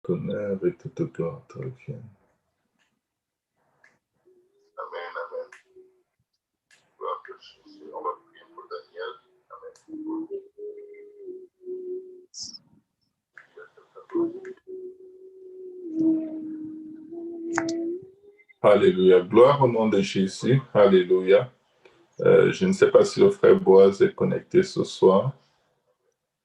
honneur et toute gloire te reviennent. Amen, amen. Gloire à Jésus. On va prier pour Daniel. Amen. Alléluia. Gloire au nom de Jésus. Alléluia. Je ne sais pas si le frère Boaz est connecté ce soir.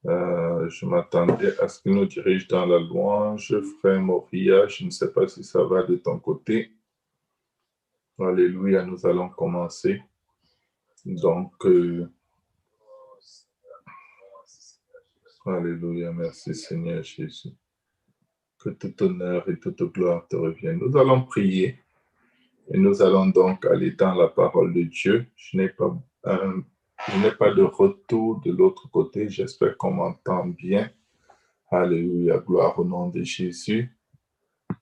Je m'attendais à ce qu'il nous dirige dans la louange. Frère Moria, je ne sais pas si ça va de ton côté. Alléluia, nous allons commencer. Donc, alléluia, merci Seigneur Jésus. Que tout honneur et toute gloire te reviennent. Nous allons prier et nous allons donc aller dans la parole de Dieu. Je n'ai pas de retour de l'autre côté. J'espère qu'on m'entend bien. Alléluia, gloire au nom de Jésus.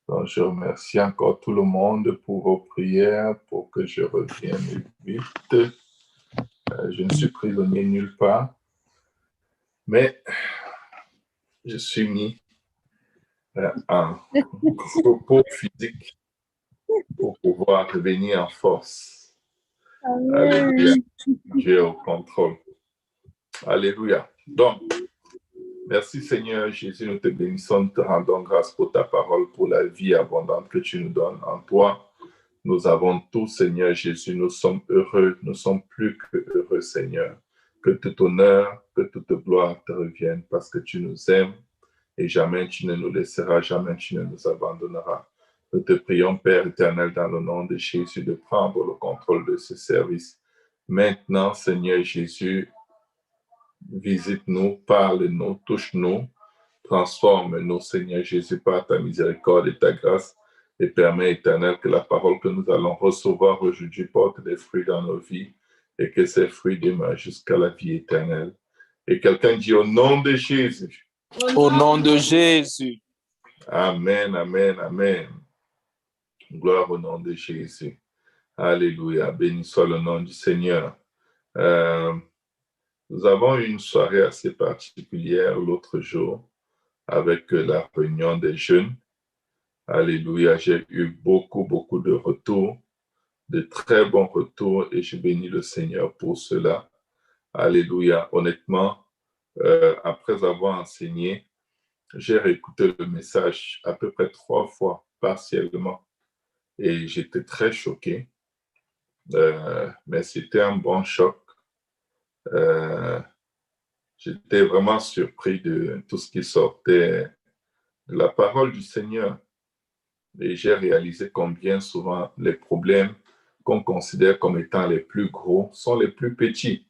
Donc, je remercie encore tout le monde pour vos prières, pour que je revienne vite. Je ne suis prisonnier nulle part, mais je suis mis en repos physique pour pouvoir revenir en force. Amen. Alléluia, Dieu est au contrôle. Alléluia. Donc, merci Seigneur Jésus, nous te bénissons, nous te rendons grâce pour ta parole, pour la vie abondante que tu nous donnes en toi. Nous avons tout, Seigneur Jésus, nous sommes heureux, nous sommes plus que heureux, Seigneur. Que tout honneur, que toute gloire te revienne parce que tu nous aimes et jamais tu ne nous laisseras, jamais tu ne nous abandonneras. Nous te prions, Père éternel, dans le nom de Jésus, de prendre le contrôle de ce service. Maintenant, Seigneur Jésus, visite-nous, parle-nous, touche-nous, transforme-nous, Seigneur Jésus, par ta miséricorde et ta grâce. Et permet, éternel, que la parole que nous allons recevoir aujourd'hui porte des fruits dans nos vies et que ces fruits demeurent jusqu'à la vie éternelle. Et quelqu'un dit au nom de Jésus. Au nom de Jésus. Amen, amen, amen. Gloire au nom de Jésus. Alléluia. Béni soit le nom du Seigneur. Nous avons eu une soirée assez particulière l'autre jour avec la réunion des jeunes. Alléluia, j'ai eu beaucoup de retours, de très bons retours et je bénis le Seigneur pour cela. Alléluia, honnêtement, après avoir enseigné, j'ai réécouté le message à peu près 3 fois, partiellement, et j'étais très choqué, mais c'était un bon choc. J'étais vraiment surpris de tout ce qui sortait de la parole du Seigneur. Et j'ai réalisé combien souvent les problèmes qu'on considère comme étant les plus gros sont les plus petits.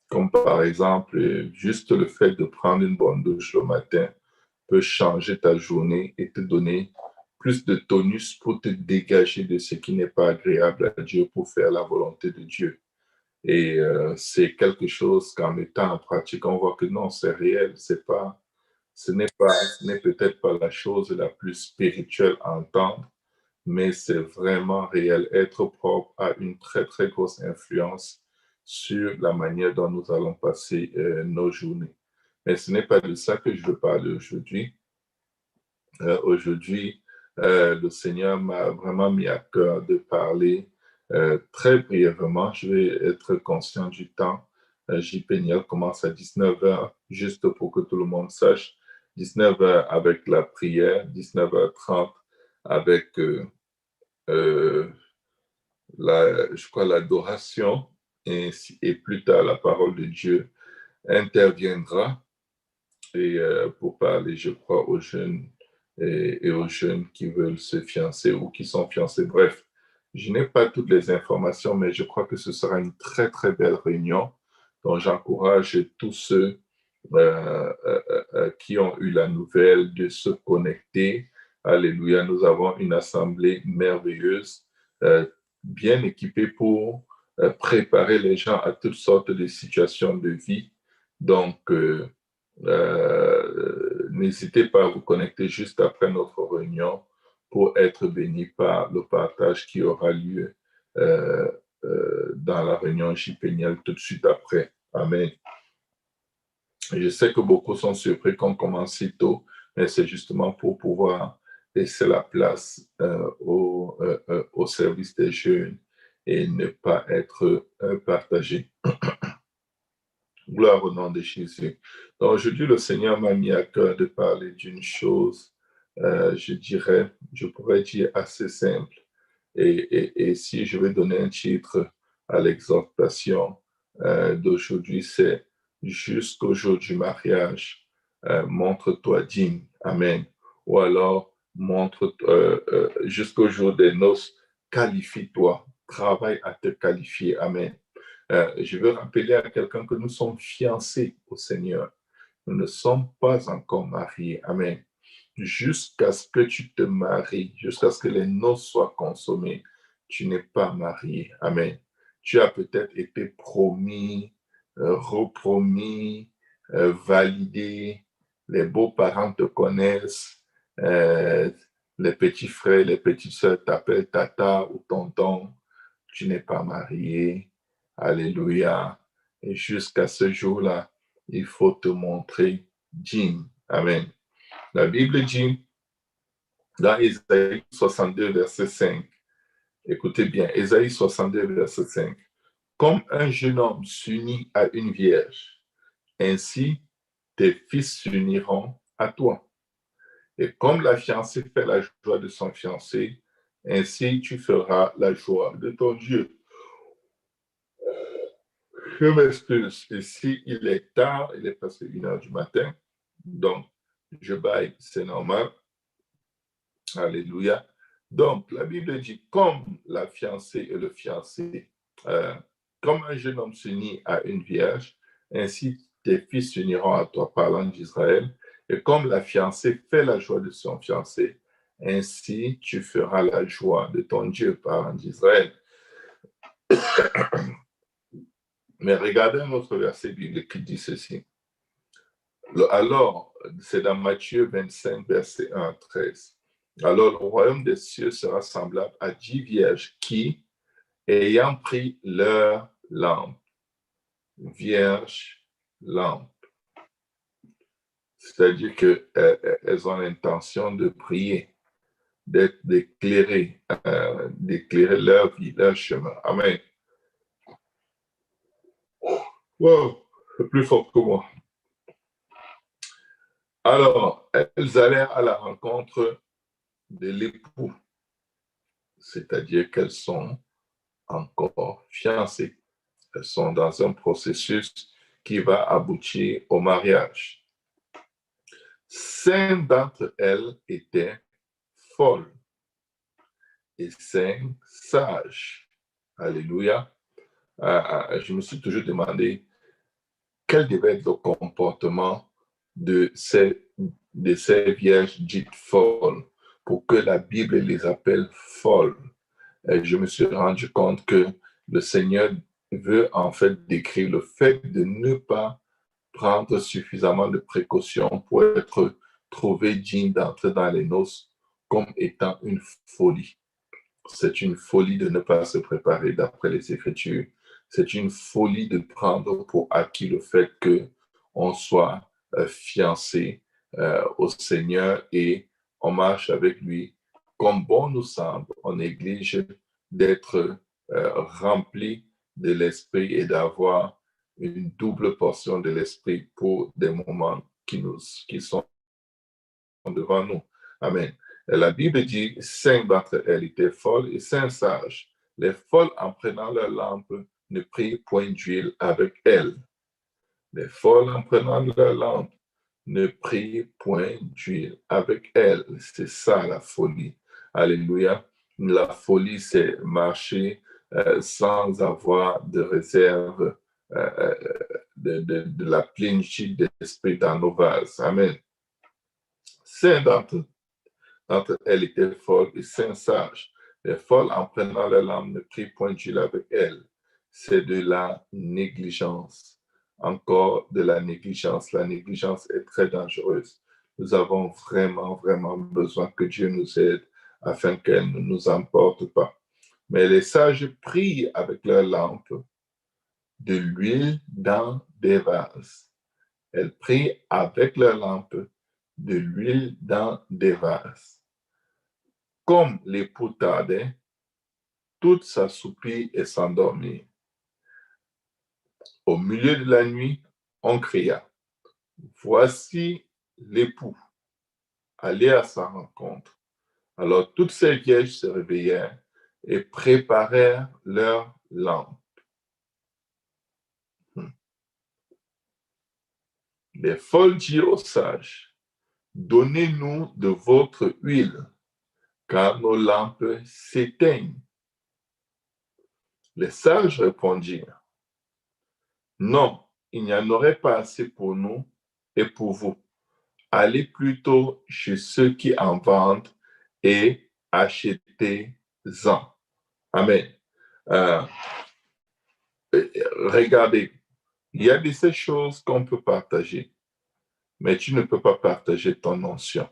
Comme par exemple, juste le fait de prendre une bonne douche le matin peut changer ta journée et te donner plus de tonus pour te dégager de ce qui n'est pas agréable à Dieu pour faire la volonté de Dieu. Et c'est quelque chose qu'en mettant en pratique, on voit que non, c'est réel, ce n'est peut-être pas la chose la plus spirituelle à entendre, mais c'est vraiment réel. Être propre a une très grosse influence sur la manière dont nous allons passer nos journées. Mais ce n'est pas de ça que je veux parler aujourd'hui. Aujourd'hui, le Seigneur m'a vraiment mis à cœur de parler très brièvement. Je vais être conscient du temps. JPNL commence à 19h, juste pour que tout le monde sache. 19h avec la prière, 19h30 avec l'adoration et plus tard la parole de Dieu interviendra et pour parler, je crois, aux jeunes et aux jeunes qui veulent se fiancer ou qui sont fiancés. Bref, je n'ai pas toutes les informations, mais je crois que ce sera une très belle réunion. Donc, j'encourage tous ceux qui ont eu la nouvelle de se connecter. Alléluia, nous avons une assemblée merveilleuse, bien équipée pour préparer les gens à toutes sortes de situations de vie. Donc, n'hésitez pas à vous connecter juste après notre réunion pour être béni par le partage qui aura lieu dans la réunion JPNL tout de suite après. Amen. Je sais que beaucoup sont surpris qu'on commence si tôt. mais c'est justement pour pouvoir laisser la place au service des jeunes et ne pas être partagé. Gloire au nom de Jésus. Donc aujourd'hui, le Seigneur m'a mis à cœur de parler d'une chose, je pourrais dire assez simple. Et si je vais donner un titre à l'exhortation d'aujourd'hui, c'est jusqu'au jour du mariage, montre-toi digne. Amen. Ou alors, jusqu'au jour des noces, qualifie-toi, travaille à te qualifier. Amen. Je veux rappeler à quelqu'un que nous sommes fiancés au Seigneur. Nous ne sommes pas encore mariés. Amen. Jusqu'à ce que tu te maries, jusqu'à ce que les noces soient consommées, tu n'es pas marié. Amen. Tu as peut-être été promis, repromis, validé. Les beaux-parents te connaissent. Les petits frères, les petites sœurs t'appellent tata ou tonton. Tu n'es pas marié. Alléluia. Et jusqu'à ce jour-là, il faut te montrer digne. Amen. La Bible dit dans Ésaïe 62, verset 5, écoutez bien, Ésaïe 62, verset 5, comme un jeune homme s'unit à une vierge, ainsi tes fils s'uniront à toi. Et comme la fiancée fait la joie de son fiancé, ainsi tu feras la joie de ton Dieu. Je m'excuse. Ici, il est tard, il est presque 1h du matin. Donc, je baille, c'est normal. Alléluia. Donc, la Bible dit, comme la fiancée et le fiancé, comme un jeune homme s'unit à une vierge, ainsi tes fils s'uniront à toi, parlant d'Israël. Et comme la fiancée fait la joie de son fiancé, ainsi tu feras la joie de ton Dieu, parlant d'Israël. Mais regardez un autre verset biblique qui dit ceci. Alors, c'est dans Matthieu 25, verset 1 à 13. Alors, le royaume des cieux sera semblable à 10 vierges qui, ayant pris leur lampe, vierge, lampe, c'est-à-dire qu'elles ont l'intention de prier, d'éclairer leur vie, leur chemin. Amen. Wow, c'est plus fort que moi. Alors, elles allèrent à la rencontre de l'époux, c'est-à-dire qu'elles sont encore fiancées. Elles sont dans un processus qui va aboutir au mariage. 5 d'entre elles étaient folles et 5 sages. Alléluia. Je me suis toujours demandé quel devait être le comportement de ces vierges dites folles pour que la Bible les appelle folles. Et je me suis rendu compte que le Seigneur veut en fait décrire le fait de ne pas prendre suffisamment de précautions pour être trouvé digne d'entrer dans les noces comme étant une folie. C'est une folie de ne pas se préparer d'après les Écritures. C'est une folie de prendre pour acquis le fait qu'on soit fiancé au Seigneur et on marche avec lui. Comme bon nous semble, on néglige d'être rempli de l'Esprit et d'avoir une double portion de l'Esprit pour des moments qui sont devant nous. Amen. Et la Bible dit, 5 d'entre elles étaient folles et 5 sages. Les folles, en prenant leur lampe, ne prirent point d'huile avec elles. Les folles, en prenant leur lampe, ne prirent point d'huile avec elles. C'est ça la folie. Alléluia. La folie, c'est marcher sans avoir de réserve de la plénitude d'esprit dans nos vases. Amen. 5 d'entre elles étaient folles et 5 sages. Les folles, en prenant leur lampe, ne prirent point d'huile avec elles. C'est de la négligence. Encore de la négligence. La négligence est très dangereuse. Nous avons vraiment, vraiment besoin que Dieu nous aide afin qu'elle ne nous emporte pas. Mais les sages prient avec leur lampe de l'huile dans des vases. Elles prient avec leur lampe de l'huile dans des vases. Comme l'époux tardait, toutes s'assoupirent et s'endormirent. Au milieu de la nuit, on cria, « Voici l'époux, allez à sa rencontre. » Alors toutes ces vierges se réveillèrent et préparèrent leurs lampes. Les folles dirent aux sages, « Donnez-nous de votre huile, car nos lampes s'éteignent. » Les sages répondirent, « Non, il n'y en aurait pas assez pour nous et pour vous. Allez plutôt chez ceux qui en vendent et achetez-en. » Amen. Euh, Regardez, il y a de ces choses qu'on peut partager, mais tu ne peux pas partager ton onction.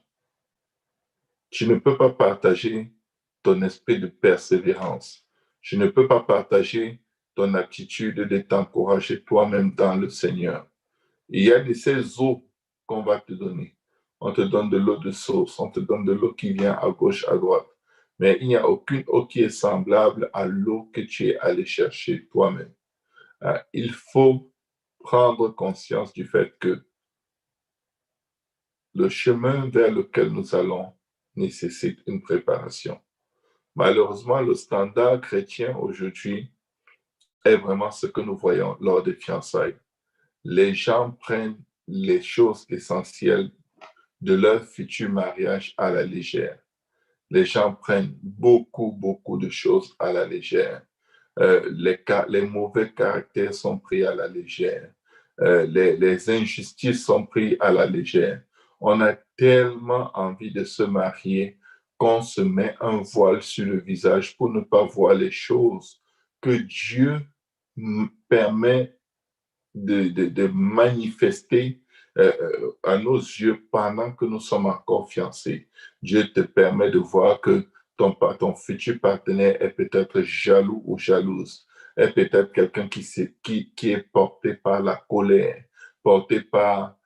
Tu ne peux pas partager ton esprit de persévérance. Tu ne peux pas partager ton attitude de t'encourager toi-même dans le Seigneur. Il y a de ces eaux qu'on va te donner. On te donne de l'eau de source, on te donne de l'eau qui vient à gauche, à droite. Mais il n'y a aucune eau qui est semblable à l'eau que tu es allé chercher toi-même. Il faut prendre conscience du fait que le chemin vers lequel nous allons nécessite une préparation. Malheureusement, le standard chrétien aujourd'hui est vraiment ce que nous voyons lors des fiançailles. Les gens prennent les choses essentielles de leur futur mariage à la légère. Les gens prennent beaucoup de choses à la légère. Les mauvais caractères sont pris à la légère. Les injustices sont prises à la légère. On a tellement envie de se marier qu'on se met un voile sur le visage pour ne pas voir les choses que Dieu permet de manifester à nos yeux pendant que nous sommes encore fiancés. Dieu te permet de voir que ton futur partenaire est peut-être jaloux ou jalouse, est peut-être quelqu'un qui est porté par la colère, porté par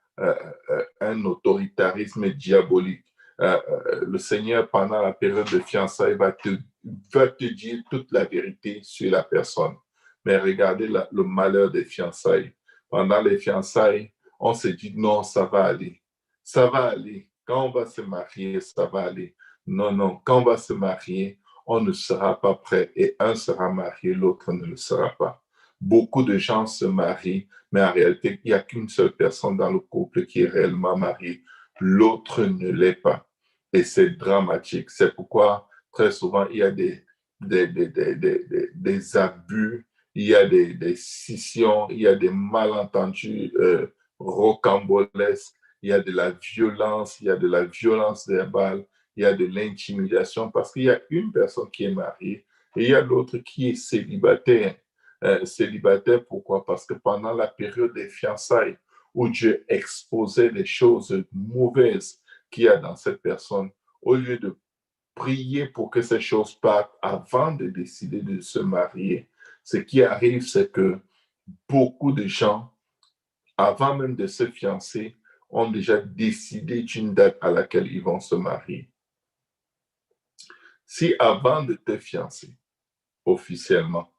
un autoritarisme diabolique. Le Seigneur, pendant la période de fiançailles, va te dire toute la vérité sur la personne. Mais regardez le malheur des fiançailles. Pendant les fiançailles, on se dit non, ça va aller. Ça va aller. Quand on va se marier, ça va aller. Non, quand on va se marier, on ne sera pas prêt et un sera marié, l'autre ne le sera pas. Beaucoup de gens se marient, mais en réalité, il n'y a qu'une seule personne dans le couple qui est réellement mariée. L'autre ne l'est pas. Et c'est dramatique. C'est pourquoi très souvent, il y a des abus, il y a des scissions, il y a des malentendus rocambolesques, il y a de la violence verbale, il y a de l'intimidation parce qu'il y a une personne qui est mariée et il y a l'autre qui est célibataire. Célibataire, pourquoi? Parce que pendant la période des fiançailles où Dieu exposait les choses mauvaises qu'il y a dans cette personne, au lieu de prier pour que ces choses partent avant de décider de se marier, ce qui arrive, c'est que beaucoup de gens, avant même de se fiancer, ont déjà décidé d'une date à laquelle ils vont se marier. Si avant de te fiancer officiellement,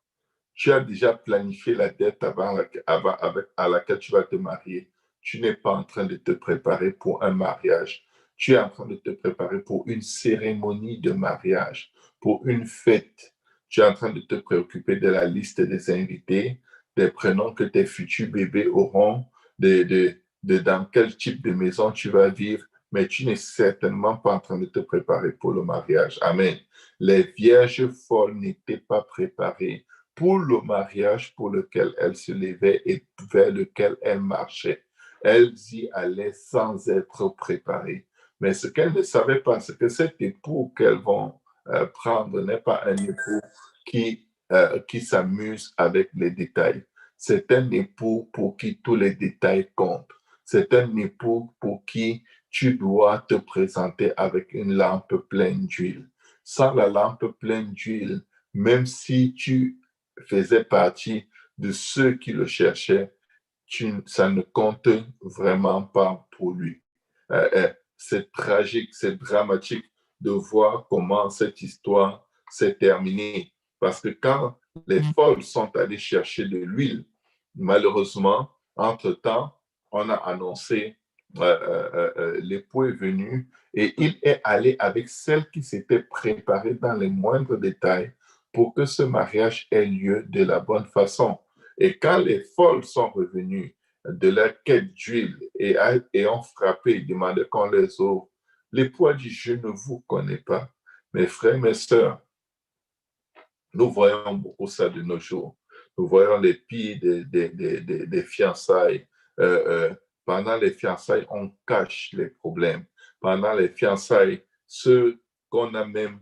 tu as déjà planifié la date à laquelle tu vas te marier, tu n'es pas en train de te préparer pour un mariage. Tu es en train de te préparer pour une cérémonie de mariage, pour une fête. Tu es en train de te préoccuper de la liste des invités, des prénoms que tes futurs bébés auront, dans quel type de maison tu vas vivre, mais tu n'es certainement pas en train de te préparer pour le mariage. Amen. Les vierges folles n'étaient pas préparées pour le mariage pour lequel elles se levaient et vers lequel elles marchaient. Elles y allaient sans être préparées. Mais ce qu'elles ne savaient pas, c'est que cet époux qu'elles vont prendre n'est pas un époux qui s'amuse avec les détails. C'est un époux pour qui tous les détails comptent. C'est un époux pour qui tu dois te présenter avec une lampe pleine d'huile. Sans la lampe pleine d'huile, même si tu faisais partie de ceux qui le cherchaient, ça ne compte vraiment pas pour lui. c'est tragique, c'est dramatique de voir comment cette histoire s'est terminée. Parce que quand les folles sont allées chercher de l'huile, malheureusement, entre-temps, on a annoncé, l'époux est venu et il est allé avec celle qui s'était préparée dans les moindres détails pour que ce mariage ait lieu de la bonne façon. Et quand les folles sont revenues de leur quête d'huile et ont frappé et demandé qu'on les ouvre, l'époux a dit, je ne vous connais pas. Mes frères, mes sœurs, nous voyons beaucoup ça de nos jours. Nous voyons les pires des fiançailles. Pendant les fiançailles, on cache les problèmes. Pendant les fiançailles, ceux qu'on a même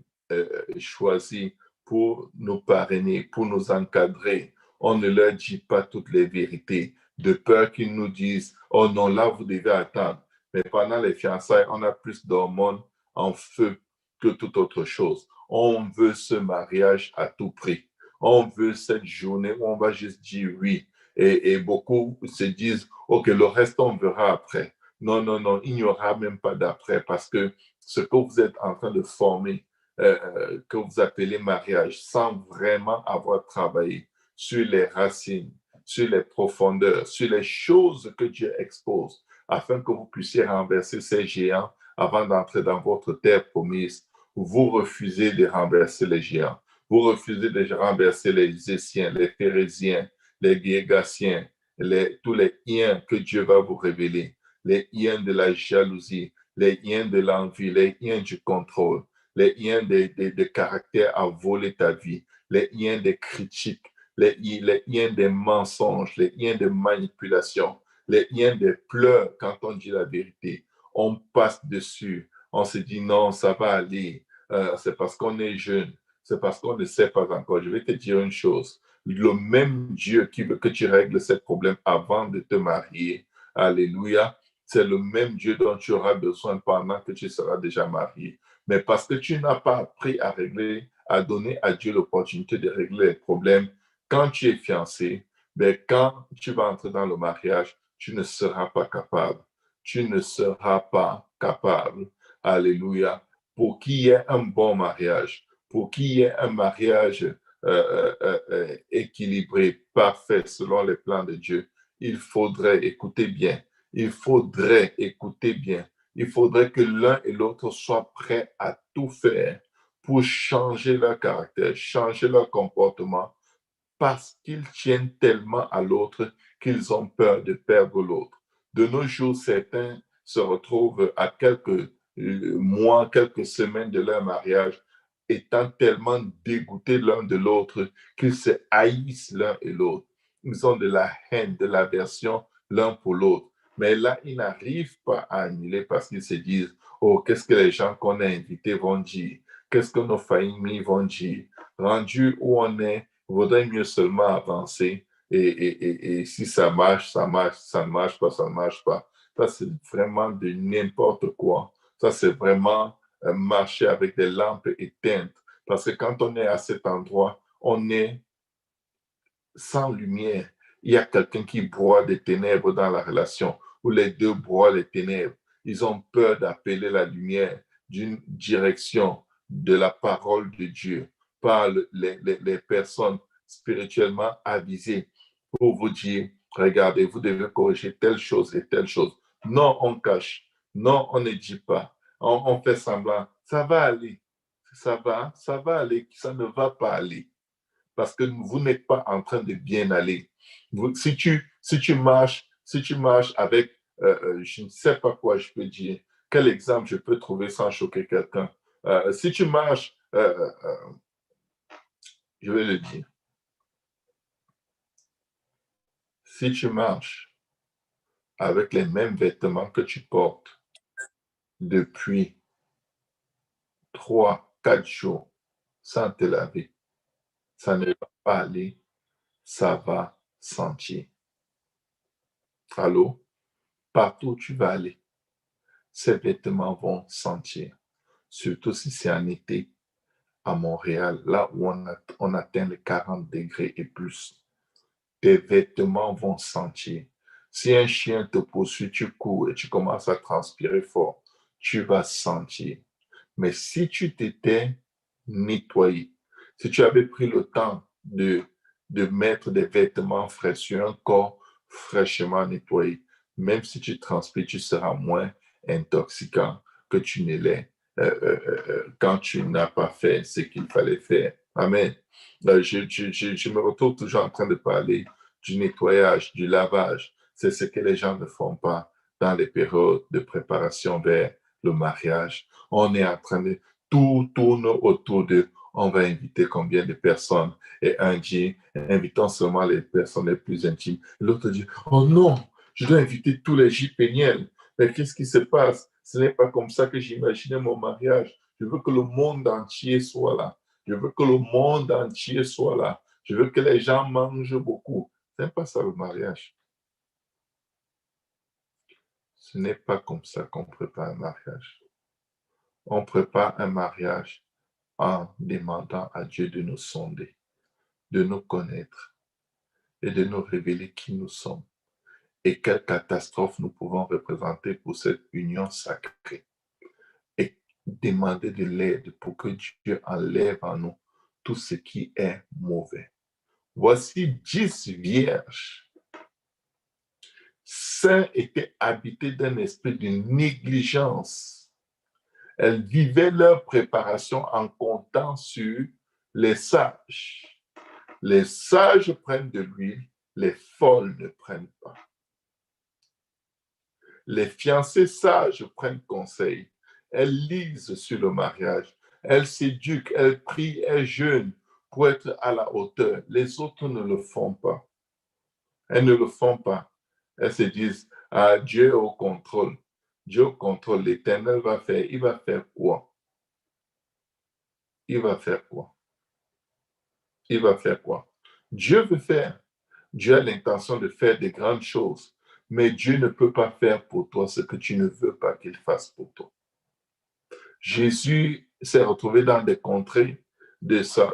choisis pour nous parrainer, pour nous encadrer, on ne leur dit pas toutes les vérités, de peur qu'ils nous disent, oh non, là, vous devez attendre. Mais pendant les fiançailles, on a plus d'hormones en feu que toute autre chose. On veut ce mariage à tout prix. On veut cette journée où on va juste dire oui. Et beaucoup se disent, OK, le reste, on verra après. Non, non, non, il n'y aura même pas d'après parce que ce que vous êtes en train de former, que vous appelez mariage, sans vraiment avoir travaillé sur les racines, sur les profondeurs, sur les choses que Dieu expose, afin que vous puissiez renverser ces géants avant d'entrer dans votre terre promise. Vous refusez de renverser les géants. Vous refusez de renverser les Essiens, les Phérésiens, les Guégassiens, tous les iens que Dieu va vous révéler, les iens de la jalousie, les iens de l'envie, les iens du contrôle, les iens de caractère à voler ta vie, les iens des critiques, les iens des mensonges, les iens de manipulation, les iens des pleurs quand on dit la vérité. On passe dessus. On se dit non, ça va aller. C'est parce qu'on est jeune. C'est parce qu'on ne sait pas encore. Je vais te dire une chose. Le même Dieu qui veut que tu règles ces problèmes avant de te marier, alléluia, c'est le même Dieu dont tu auras besoin pendant que tu seras déjà marié. Mais parce que tu n'as pas appris à régler, à donner à Dieu l'opportunité de régler les problèmes, quand tu es fiancé, ben quand tu vas entrer dans le mariage, tu ne seras pas capable. Tu ne seras pas capable. Alléluia. Pour qu'il y ait un bon mariage, pour qu'il y ait un mariage équilibré, parfait, selon les plans de Dieu, il faudrait, écouter bien, il faudrait écouter bien, il faudrait que l'un et l'autre soient prêts à tout faire pour changer leur caractère, changer leur comportement, parce qu'ils tiennent tellement à l'autre qu'ils ont peur de perdre l'autre. De nos jours, certains se retrouvent à quelques mois, quelques semaines de leur mariage, étant tellement dégoûtés l'un de l'autre qu'ils se haïssent l'un et l'autre. Ils ont de la haine, de l'aversion l'un pour l'autre. Mais là, ils n'arrivent pas à annuler parce qu'ils se disent, oh, qu'est-ce que les gens qu'on a invités vont dire? Qu'est-ce que nos familles vont dire? Rendu où on est, il vaudrait mieux seulement avancer et si ça marche, ça marche. Si ça ne marche pas, ça ne marche pas. Ça, c'est vraiment de n'importe quoi. Ça, c'est vraiment marcher avec des lampes éteintes. Parce que quand on est à cet endroit, on est sans lumière. Il y a quelqu'un qui broie des ténèbres dans la relation, ou les deux broient les ténèbres. Ils ont peur d'appeler la lumière d'une direction de la parole de Dieu par les personnes spirituellement avisées pour vous dire, regardez, vous devez corriger telle chose et telle chose. Non, on cache. Non, on ne dit pas. On fait semblant. Ça va aller. Ça va aller. Ça ne va pas aller parce que vous n'êtes pas en train de bien aller. Si tu marches avec, je ne sais pas quoi je peux dire, quel exemple je peux trouver sans choquer quelqu'un. Si tu marches, je vais le dire, si tu marches avec les mêmes vêtements que tu portes depuis 3, 4 jours sans te laver, ça ne va pas aller, ça va sentir. Allô? Partout où tu vas aller, ces vêtements vont sentir. Surtout si c'est en été à Montréal, là où on atteint les 40 degrés et plus. Tes vêtements vont sentir. Si un chien te poursuit, tu cours et tu commences à transpirer fort. tu vas sentir. Mais si tu t'étais nettoyé, si tu avais pris le temps de mettre des vêtements frais sur un corps fraîchement nettoyé, même si tu transpires, tu seras moins intoxicant que tu ne l'es quand tu n'as pas fait ce qu'il fallait faire. Amen. Je me retrouve toujours en train de parler du nettoyage, du lavage. C'est ce que les gens ne font pas dans les périodes de préparation vers le mariage. On est en train de tout tourne autour de on va inviter combien de personnes et un dit invitons seulement les personnes les plus intimes. L'autre dit oh non, je dois inviter tous les JPNL. Mais qu'est-ce qui se passe? Ce n'est pas comme ça que j'imaginais mon mariage. Je veux que le monde entier soit là. Je veux que le monde entier soit là. Je veux que les gens mangent beaucoup. Ce n'est pas ça le mariage. Ce n'est pas comme ça qu'on prépare un mariage. On prépare un mariage en demandant à Dieu de nous sonder, de nous connaître et de nous révéler qui nous sommes et quelle catastrophe nous pouvons représenter pour cette union sacrée et demander de l'aide pour que Dieu enlève en nous tout ce qui est mauvais. Voici 10 vierges. 5 étaient habitées d'un esprit de négligence. Elles vivaient leur préparation en comptant sur les sages. Les sages prennent de l'huile, les folles ne prennent pas. Les fiancées sages prennent conseil. Elles lisent sur le mariage. Elles s'éduquent, elles prient, elles jeûnent pour être à la hauteur. Les autres ne le font pas. Elles ne le font pas. Elles se disent, ah, Dieu est au contrôle. Dieu au contrôle. L'Éternel va faire. Il va faire quoi? Il va faire quoi? Il va faire quoi? Dieu veut faire. Dieu a l'intention de faire des grandes choses. Mais Dieu ne peut pas faire pour toi ce que tu ne veux pas qu'il fasse pour toi. Jésus s'est retrouvé dans des contrées de sa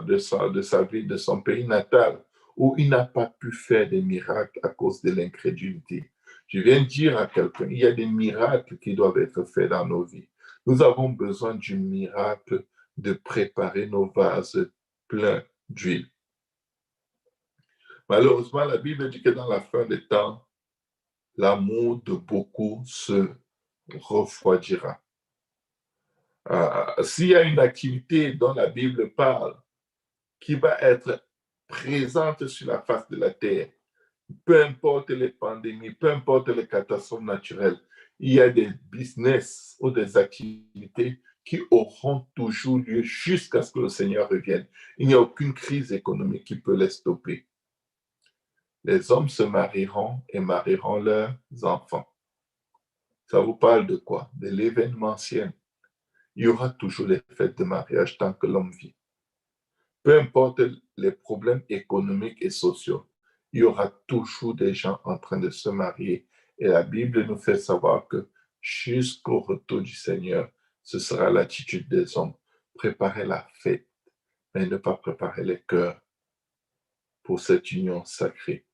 vie, de son pays natal, où il n'a pas pu faire des miracles à cause de l'incrédulité. Je viens de dire à quelqu'un, il y a des miracles qui doivent être faits dans nos vies. Nous avons besoin du miracle de préparer nos vases pleins d'huile. Malheureusement, la Bible dit que dans la fin des temps, l'amour de beaucoup se refroidira. S'il y a une activité dont la Bible parle qui va être présente sur la face de la terre, peu importe les pandémies, peu importe les catastrophes naturelles, il y a des business ou des activités qui auront toujours lieu jusqu'à ce que le Seigneur revienne. Il n'y a aucune crise économique qui peut les stopper. Les hommes se marieront et marieront leurs enfants. Ça vous parle de quoi? De l'événementiel. Il y aura toujours les fêtes de mariage tant que l'homme vit. Peu importe les problèmes économiques et sociaux, il y aura toujours des gens en train de se marier. Et la Bible nous fait savoir que jusqu'au retour du Seigneur, ce sera l'attitude des hommes. Préparer la fête, mais ne pas préparer les cœurs pour cette union sacrée.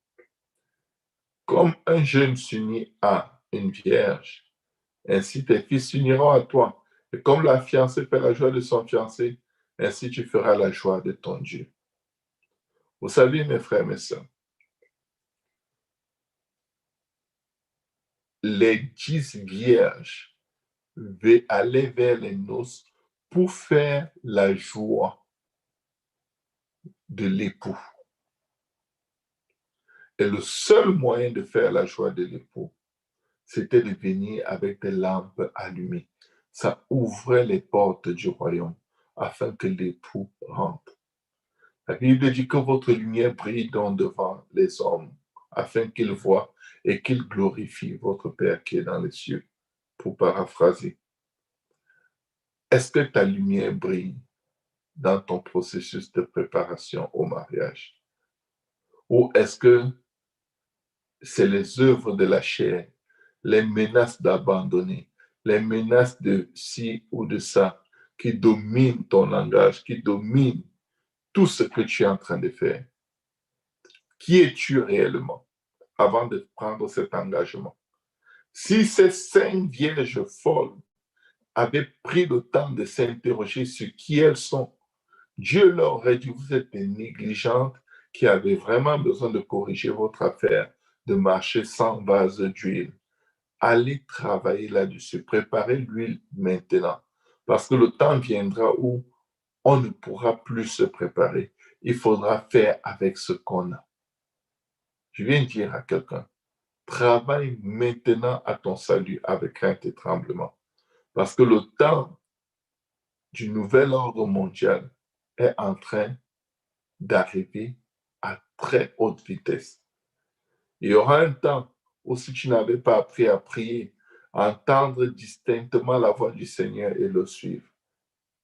Comme un jeune s'unit à une vierge, ainsi tes fils s'uniront à toi. Et comme la fiancée fait la joie de son fiancé, ainsi tu feras la joie de ton Dieu. Vous savez, mes frères, mes sœurs, les 10 vierges allaient vers les noces pour faire la joie de l'époux. Et le seul moyen de faire la joie de l'époux, c'était de venir avec des lampes allumées. Ça ouvrait les portes du royaume afin que l'époux rentre. La Bible dit que votre lumière brille donc devant les hommes, afin qu'ils voient et qu'ils glorifient votre Père qui est dans les cieux. Pour paraphraser, est-ce que ta lumière brille dans ton processus de préparation au mariage? Ou est-ce que c'est les œuvres de la chair, les menaces d'abandonner, les menaces de ci ou de ça qui dominent ton langage, qui dominent tout ce que tu es en train de faire? Qui es-tu réellement avant de prendre cet engagement? Si ces 5 vierges folles avaient pris le temps de s'interroger sur qui elles sont, Dieu leur aurait dit, vous êtes des négligentes qui avez vraiment besoin de corriger votre affaire, de marcher sans vase d'huile. Allez travailler là-dessus, préparez l'huile maintenant, parce que le temps viendra où on ne pourra plus se préparer. Il faudra faire avec ce qu'on a. Je viens de dire à quelqu'un, travaille maintenant à ton salut avec crainte et tremblement, parce que le temps du nouvel ordre mondial est en train d'arriver à très haute vitesse. Il y aura un temps où si tu n'avais pas appris à prier, à entendre distinctement la voix du Seigneur et le suivre,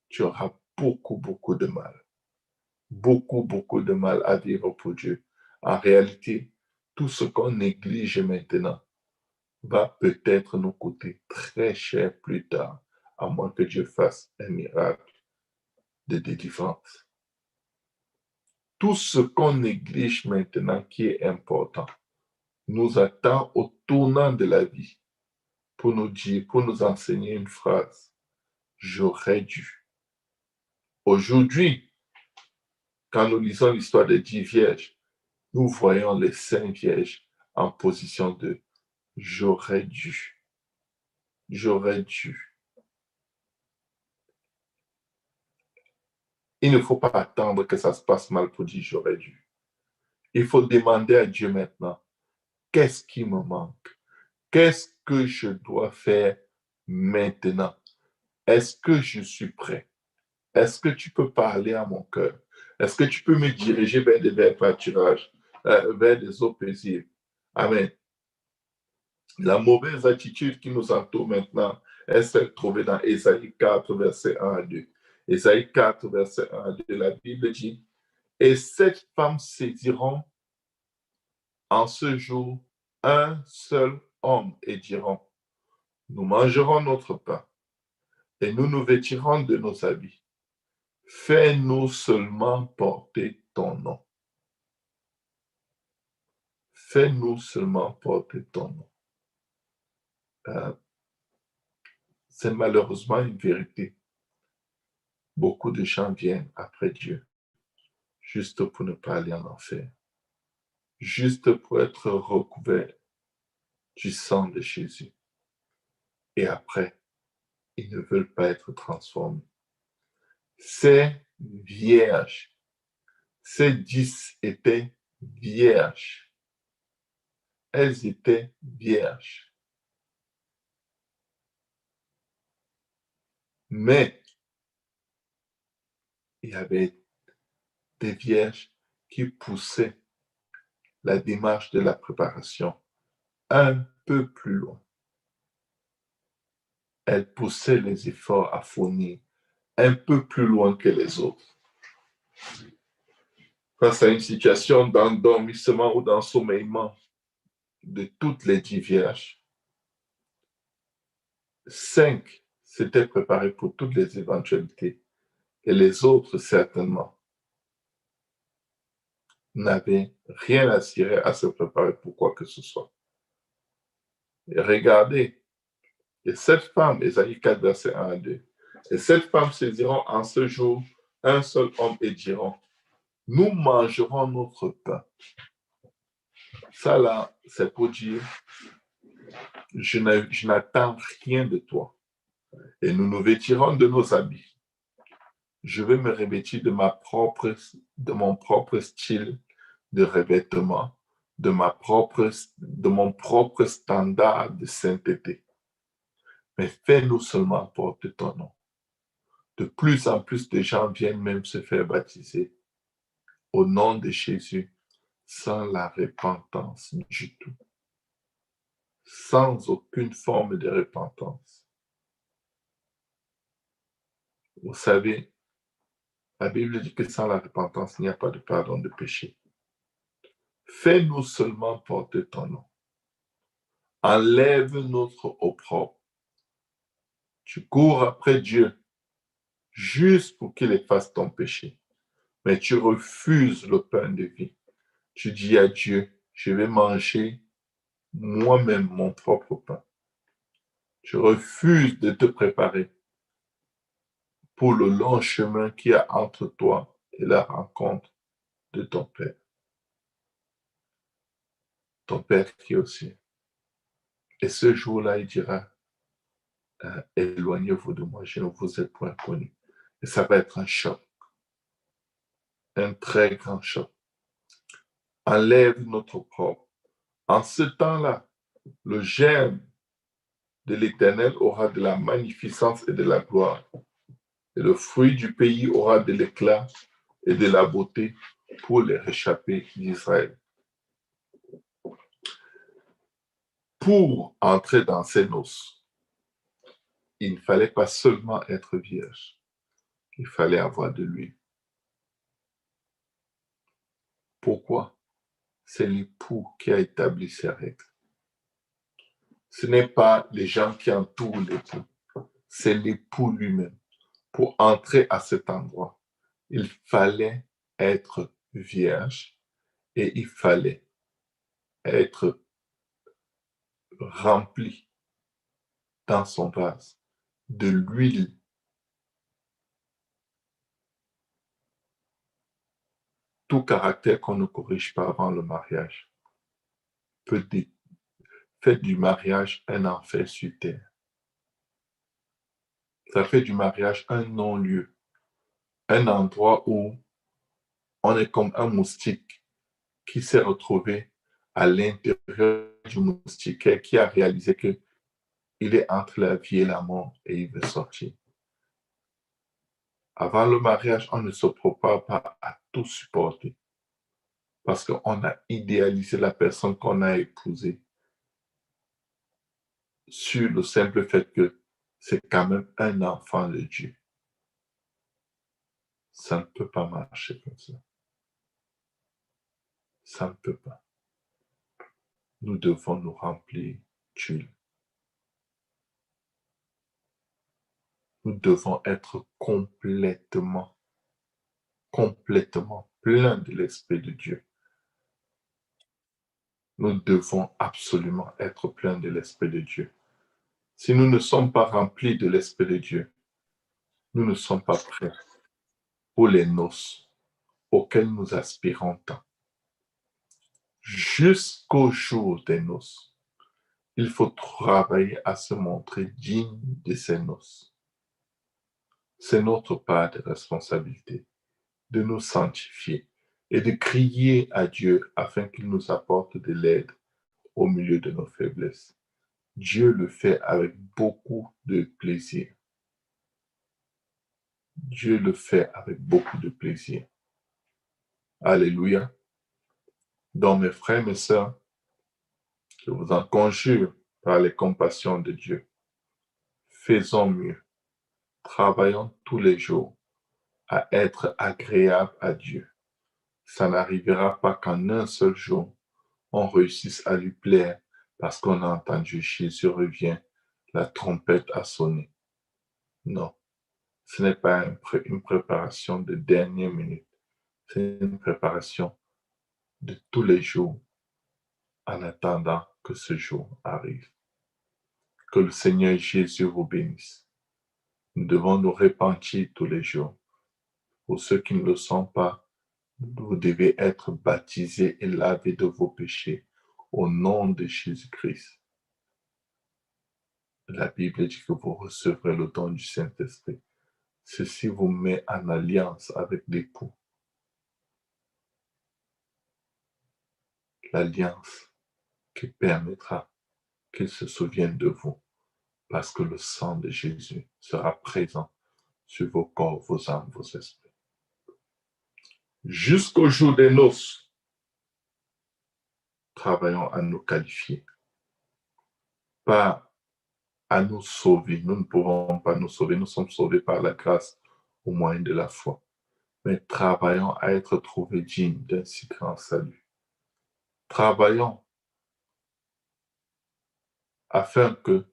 tu auras beaucoup de mal. Beaucoup de mal à vivre pour Dieu. En réalité, tout ce qu'on néglige maintenant va peut-être nous coûter très cher plus tard, à moins que Dieu fasse un miracle de délivrance. Tout ce qu'on néglige maintenant qui est important nous attend au tournant de la vie pour nous dire, pour nous enseigner une phrase. J'aurais dû. Aujourd'hui, quand nous lisons l'histoire des 10 vierges, nous voyons les 5 vierges en position de j'aurais dû. J'aurais dû. Il ne faut pas attendre que ça se passe mal pour dire j'aurais dû. Il faut demander à Dieu maintenant, qu'est-ce qui me manque? Qu'est-ce que je dois faire maintenant? Est-ce que je suis prêt? Est-ce que tu peux parler à mon cœur? Est-ce que tu peux me diriger vers des pâturages, vers des eaux paisibles? Amen. La mauvaise attitude qui nous entoure maintenant est celle trouvée dans Ésaïe 4, verset 1 à 2. Ésaïe 4, verset 1 à 2, la Bible dit, « Et cette femme saisiront en ce jour un seul homme et diront, nous mangerons notre pain et nous nous vêtirons de nos habits. Fais-nous seulement porter ton nom. Fais-nous seulement porter ton nom. » C'est malheureusement une vérité. Beaucoup de gens viennent après Dieu juste pour ne pas aller en enfer, juste pour être recouverts du sang de Jésus. Et après, ils ne veulent pas être transformés. Ces vierges, ces 10 étaient vierges. Elles étaient vierges. Mais il y avait des vierges qui poussaient la démarche de la préparation un peu plus loin. Elles poussaient les efforts à fournir un peu plus loin que les autres. Face à une situation d'endormissement ou d'ensommeillement de toutes les 10 vierges, 5 s'étaient préparées pour toutes les éventualités et les autres, certainement, n'avaient rien à cirer à se préparer pour quoi que ce soit. Et regardez, et cette femme, Ésaïe 4, verset 1 à 2, et cette femme saisiront en ce jour un seul homme et diront, nous mangerons notre pain. Ça là, c'est pour dire, je n'attends rien de toi. Et nous nous vêtirons de nos habits. Je vais me revêtir de mon propre style de revêtement, de mon propre standard de sainteté. Mais fais-nous seulement porter ton nom. De plus en plus de gens viennent même se faire baptiser au nom de Jésus sans la repentance du tout. Sans aucune forme de repentance. Vous savez, la Bible dit que sans la repentance, il n'y a pas de pardon de péché. Fais-nous seulement porter ton nom. Enlève notre opprobre. Tu cours après Dieu juste pour qu'il efface ton péché. Mais tu refuses le pain de vie. Tu dis à Dieu, je vais manger moi-même mon propre pain. Tu refuses de te préparer pour le long chemin qu'il y a entre toi et la rencontre de ton Père. Ton Père qui est au ciel. Et ce jour-là, il dira, éloignez-vous de moi, je ne vous ai point connu. Et ça va être un choc, un très grand choc. Enlève notre corps. En ce temps-là, le germe de l'Éternel aura de la magnificence et de la gloire. Et le fruit du pays aura de l'éclat et de la beauté pour les réchappés d'Israël. Pour entrer dans ces noces, il ne fallait pas seulement être vierge, il fallait avoir de l'huile. Pourquoi? C'est l'époux qui a établi ces règles. Ce n'est pas les gens qui entourent l'époux, c'est l'époux lui-même. Pour entrer à cet endroit, il fallait être vierge et il fallait être rempli dans son vase de l'huile. Tout caractère qu'on ne corrige pas avant le mariage peut faire du mariage un enfer sur terre. Ça fait du mariage un non-lieu, un endroit où on est comme un moustique qui s'est retrouvé à l'intérieur du moustiquaire, qui a réalisé que il est entre la vie et la mort et il veut sortir. Avant le mariage, on ne se prépare pas à tout supporter parce qu'on a idéalisé la personne qu'on a épousée sur le simple fait que c'est quand même un enfant de Dieu. Ça ne peut pas marcher comme ça. Ça ne peut pas. Nous devons nous remplir d'huile. Nous devons être complètement pleins de l'Esprit de Dieu. Nous devons absolument être pleins de l'Esprit de Dieu. Si nous ne sommes pas remplis de l'Esprit de Dieu, nous ne sommes pas prêts pour les noces auxquelles nous aspirons tant. Jusqu'au jour des noces, il faut travailler à se montrer digne de ces noces. C'est notre part de responsabilité de nous sanctifier et de crier à Dieu afin qu'il nous apporte de l'aide au milieu de nos faiblesses. Dieu le fait avec beaucoup de plaisir. Dieu le fait avec beaucoup de plaisir. Alléluia. Donc, mes frères, mes sœurs, je vous en conjure par les compassions de Dieu. Faisons mieux. Travaillons tous les jours à être agréables à Dieu. Ça n'arrivera pas qu'en un seul jour, on réussisse à lui plaire parce qu'on a entendu Jésus revient, la trompette a sonné. Non, ce n'est pas une préparation de dernière minute. C'est une préparation de tous les jours en attendant que ce jour arrive. Que le Seigneur Jésus vous bénisse. Nous devons nous repentir tous les jours. Pour ceux qui ne le sont pas, vous devez être baptisés et lavés de vos péchés au nom de Jésus-Christ. La Bible dit que vous recevrez le don du Saint-Esprit. Ceci vous met en alliance avec l'époux. L'alliance qui permettra qu'il se souvienne de vous parce que le sang de Jésus sera présent sur vos corps, vos âmes, vos esprits. Jusqu'au jour des noces, travaillons à nous qualifier, pas à nous sauver. Nous ne pouvons pas nous sauver, nous sommes sauvés par la grâce au moyen de la foi. Mais travaillons à être trouvés dignes d'un si grand salut. Travaillons afin que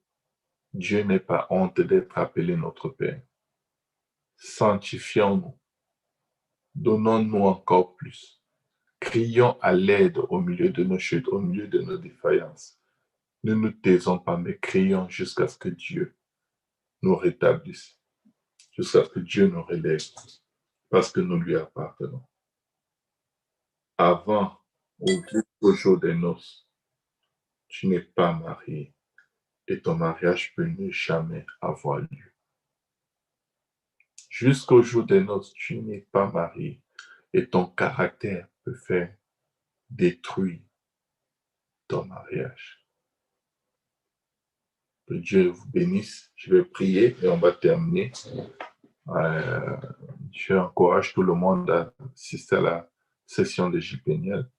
Dieu n'ait pas honte d'être appelé notre Père. Sanctifions-nous. Donnons-nous encore plus. Crions à l'aide au milieu de nos chutes, au milieu de nos défaillances. Ne nous taisons pas, mais crions jusqu'à ce que Dieu nous rétablisse. jusqu'à ce que Dieu nous relève, parce que nous lui appartenons. Avant ou jusqu'au jour des noces, tu n'es pas marié et ton mariage peut ne jamais avoir lieu. Jusqu'au jour des noces, tu n'es pas marié et ton caractère peut faire détruire ton mariage. Que Dieu vous bénisse. Je vais prier et on va terminer. Je encourage tout le monde à assister à la session de JPNL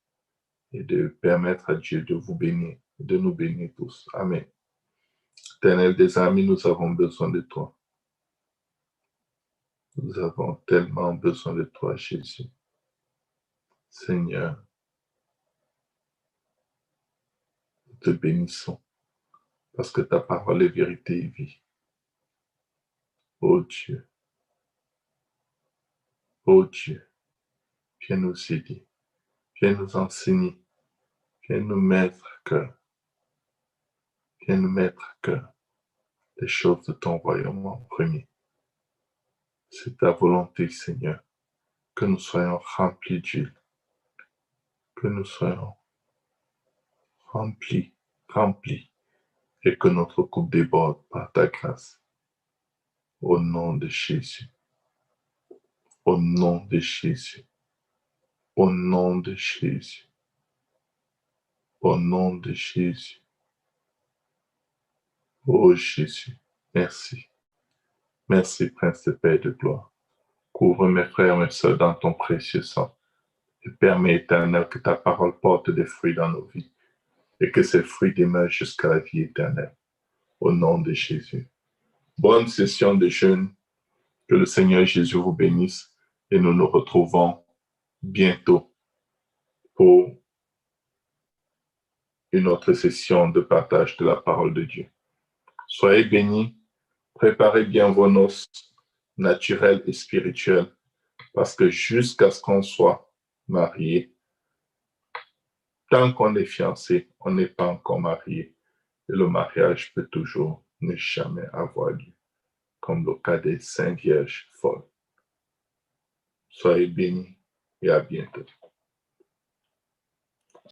et de permettre à Dieu de vous bénir, de nous bénir tous. Amen. Éternel des amis, nous avons besoin de toi. Nous avons tellement besoin de toi, Jésus. Seigneur, nous te bénissons parce que ta parole est vérité et vie. Oh Dieu, viens nous aider, viens nous enseigner, viens nous mettre à cœur, les choses de ton royaume en premier. C'est ta volonté, Seigneur, que nous soyons remplis d'huile, que nous soyons remplis, et que notre coupe déborde par ta grâce. Au nom de Jésus, au nom de Jésus, au nom de Jésus, au nom de Jésus. Oh Jésus, merci. Merci, Prince de paix et de gloire. Couvre mes frères et mes sœurs dans ton précieux sang et permets, Éternel, que ta parole porte des fruits dans nos vies et que ces fruits demeurent jusqu'à la vie éternelle. Au nom de Jésus. Bonne session de jeûne. Que le Seigneur Jésus vous bénisse et nous nous retrouvons bientôt pour une autre session de partage de la parole de Dieu. Soyez bénis, préparez bien vos noces naturelles et spirituelles, parce que jusqu'à ce qu'on soit marié, tant qu'on est fiancé, on n'est pas encore marié. Et le mariage peut toujours ne jamais avoir lieu, comme le cas des saintes vierges folles. Soyez bénis et à bientôt.